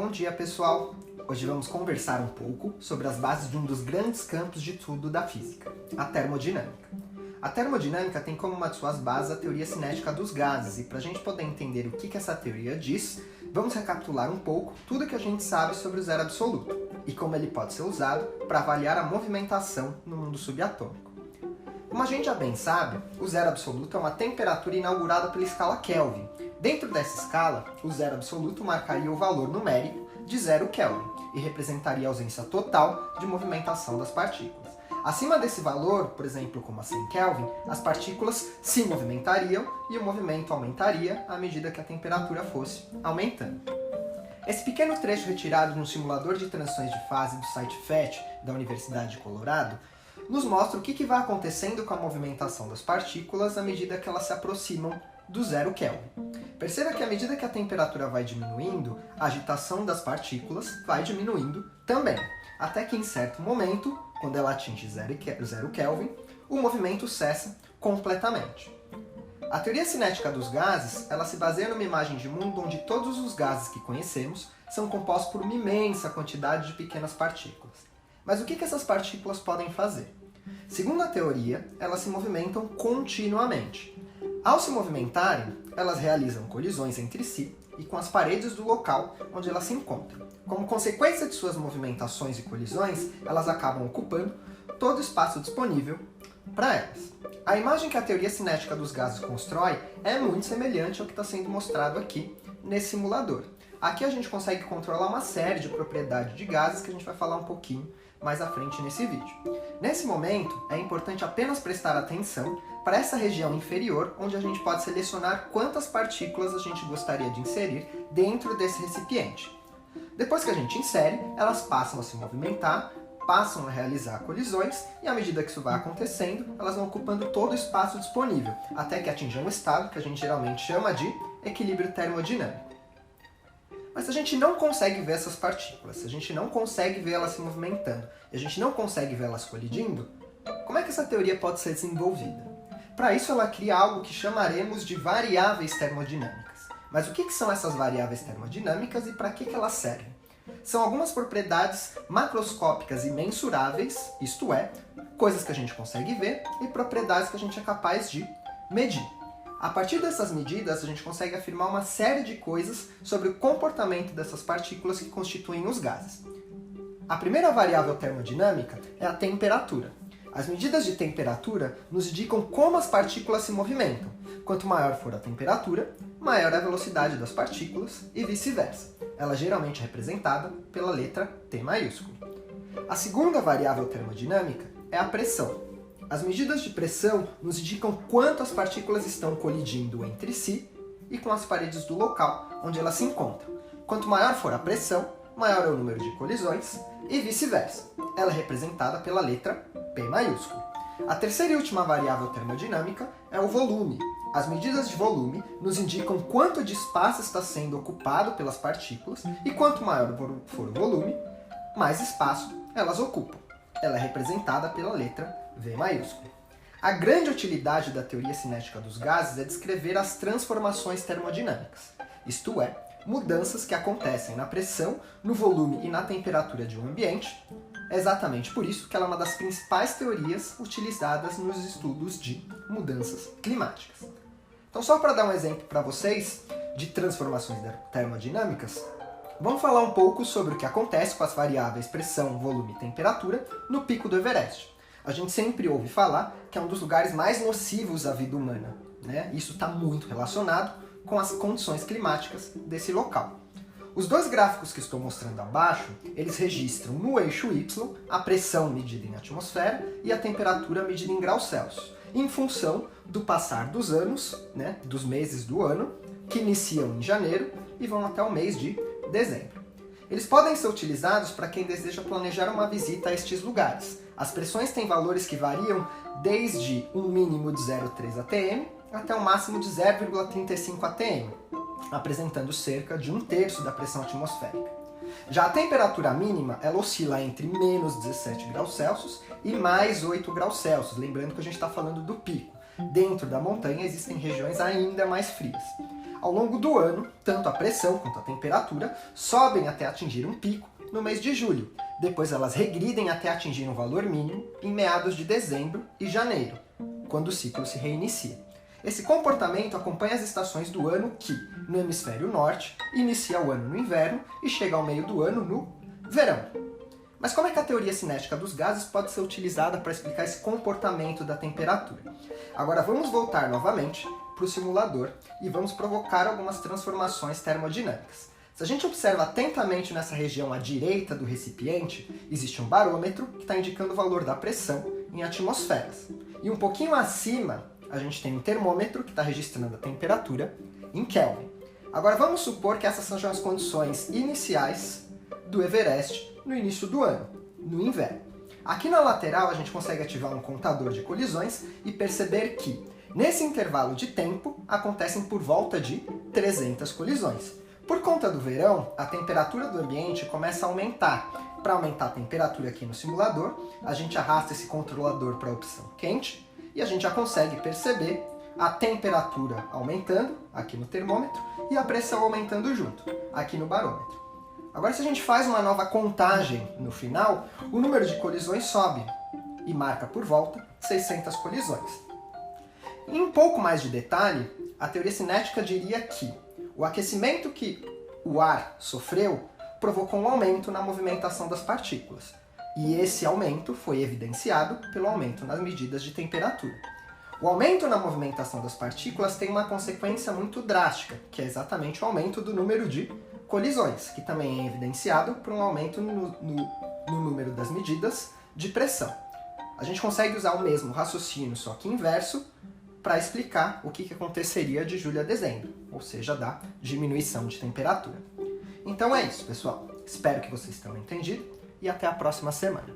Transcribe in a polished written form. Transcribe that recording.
Bom dia, pessoal! Hoje vamos conversar um pouco sobre as bases de um dos grandes campos de estudo da física, a termodinâmica. A termodinâmica tem como uma de suas bases a teoria cinética dos gases, e para a gente poder entender o que essa teoria diz, vamos recapitular um pouco tudo que a gente sabe sobre o zero absoluto, e como ele pode ser usado para avaliar a movimentação no mundo subatômico. Como a gente já bem sabe, o zero absoluto é uma temperatura inaugurada pela escala Kelvin. Dentro dessa escala, o zero absoluto marcaria o valor numérico de 0 Kelvin e representaria a ausência total de movimentação das partículas. Acima desse valor, por exemplo, como a 100 Kelvin, as partículas se movimentariam e o movimento aumentaria à medida que a temperatura fosse aumentando. Esse pequeno trecho retirado de um simulador de transições de fase do site PhET da Universidade de Colorado nos mostra o que vai acontecendo com a movimentação das partículas à medida que elas se aproximam do 0 Kelvin. Perceba que à medida que a temperatura vai diminuindo, a agitação das partículas vai diminuindo também, até que em certo momento, quando ela atinge 0 Kelvin, o movimento cessa completamente. A teoria cinética dos gases, ela se baseia numa imagem de mundo onde todos os gases que conhecemos são compostos por uma imensa quantidade de pequenas partículas. Mas o que essas partículas podem fazer? Segundo a teoria, elas se movimentam continuamente. Ao se movimentarem, elas realizam colisões entre si e com as paredes do local onde elas se encontram. Como consequência de suas movimentações e colisões, elas acabam ocupando todo o espaço disponível para elas. A imagem que a teoria cinética dos gases constrói é muito semelhante ao que está sendo mostrado aqui nesse simulador. Aqui a gente consegue controlar uma série de propriedades de gases que a gente vai falar um pouquinho mais à frente nesse vídeo. Nesse momento, é importante apenas prestar atenção para essa região inferior, onde a gente pode selecionar quantas partículas a gente gostaria de inserir dentro desse recipiente. Depois que a gente insere, elas passam a se movimentar, passam a realizar colisões, e à medida que isso vai acontecendo, elas vão ocupando todo o espaço disponível, até que atinjam um estado que a gente geralmente chama de equilíbrio termodinâmico. Mas se a gente não consegue ver essas partículas, se a gente não consegue ver elas se movimentando, e a gente não consegue ver elas colidindo, como é que essa teoria pode ser desenvolvida? Para isso ela cria algo que chamaremos de variáveis termodinâmicas. Mas o que são essas variáveis termodinâmicas e para que elas servem? São algumas propriedades macroscópicas e mensuráveis, isto é, coisas que a gente consegue ver e propriedades que a gente é capaz de medir. A partir dessas medidas, a gente consegue afirmar uma série de coisas sobre o comportamento dessas partículas que constituem os gases. A primeira variável termodinâmica é a temperatura. As medidas de temperatura nos indicam como as partículas se movimentam. Quanto maior for a temperatura, maior é a velocidade das partículas e vice-versa. Ela geralmente é representada pela letra T maiúsculo. A segunda variável termodinâmica é a pressão. As medidas de pressão nos indicam quanto as partículas estão colidindo entre si e com as paredes do local onde elas se encontram. Quanto maior for a pressão, maior é o número de colisões e vice-versa. Ela é representada pela letra P maiúsculo. A terceira e última variável termodinâmica é o volume. As medidas de volume nos indicam quanto de espaço está sendo ocupado pelas partículas e quanto maior for o volume, mais espaço elas ocupam. Ela é representada pela letra V maiúsculo. A grande utilidade da teoria cinética dos gases é descrever as transformações termodinâmicas, isto é, mudanças que acontecem na pressão, no volume e na temperatura de um ambiente. É exatamente por isso que ela é uma das principais teorias utilizadas nos estudos de mudanças climáticas. Então, só para dar um exemplo para vocês de transformações termodinâmicas, vamos falar um pouco sobre o que acontece com as variáveis pressão, volume e temperatura no pico do Everest. A gente sempre ouve falar que é um dos lugares mais nocivos à vida humana, né? Isso está muito relacionado com as condições climáticas desse local. Os dois gráficos que estou mostrando abaixo, eles registram no eixo Y a pressão medida em atmosfera e a temperatura medida em graus Celsius, em função do passar dos anos, né, dos meses do ano, que iniciam em janeiro e vão até o mês de dezembro. Eles podem ser utilizados para quem deseja planejar uma visita a estes lugares. As pressões têm valores que variam desde um mínimo de 0,3 atm até um máximo de 0,35 atm, apresentando cerca de 1/3 da pressão atmosférica. Já a temperatura mínima, ela oscila entre menos 17 graus Celsius e mais 8 graus Celsius, lembrando que a gente está falando do pico. Dentro da montanha existem regiões ainda mais frias. Ao longo do ano, tanto a pressão quanto a temperatura sobem até atingir um pico no mês de julho. Depois elas regridem até atingir um valor mínimo em meados de dezembro e janeiro, quando o ciclo se reinicia. Esse comportamento acompanha as estações do ano que, no hemisfério norte, inicia o ano no inverno e chega ao meio do ano no verão. Mas como é que a teoria cinética dos gases pode ser utilizada para explicar esse comportamento da temperatura? Agora vamos voltar novamente para o simulador e vamos provocar algumas transformações termodinâmicas. Se a gente observa atentamente nessa região à direita do recipiente, existe um barômetro que está indicando o valor da pressão em atmosferas. E um pouquinho acima, a gente tem um termômetro que está registrando a temperatura em Kelvin. Agora vamos supor que essas sejam as condições iniciais do Everest no início do ano, no inverno. Aqui na lateral a gente consegue ativar um contador de colisões e perceber que, nesse intervalo de tempo, acontecem por volta de 300 colisões. Por conta do verão, a temperatura do ambiente começa a aumentar. Para aumentar a temperatura aqui no simulador, a gente arrasta esse controlador para a opção quente e a gente já consegue perceber a temperatura aumentando aqui no termômetro e a pressão aumentando junto aqui no barômetro. Agora, se a gente faz uma nova contagem no final, o número de colisões sobe e marca por volta 600 colisões. Em um pouco mais de detalhe, a teoria cinética diria que o aquecimento que o ar sofreu provocou um aumento na movimentação das partículas. E esse aumento foi evidenciado pelo aumento nas medidas de temperatura. O aumento na movimentação das partículas tem uma consequência muito drástica, que é exatamente o aumento do número de colisões, que também é evidenciado por um aumento no número das medidas de pressão. A gente consegue usar o mesmo raciocínio, só que inverso, para explicar o que aconteceria de julho a dezembro, ou seja, da diminuição de temperatura. Então é isso, pessoal. Espero que vocês tenham entendido e até a próxima semana.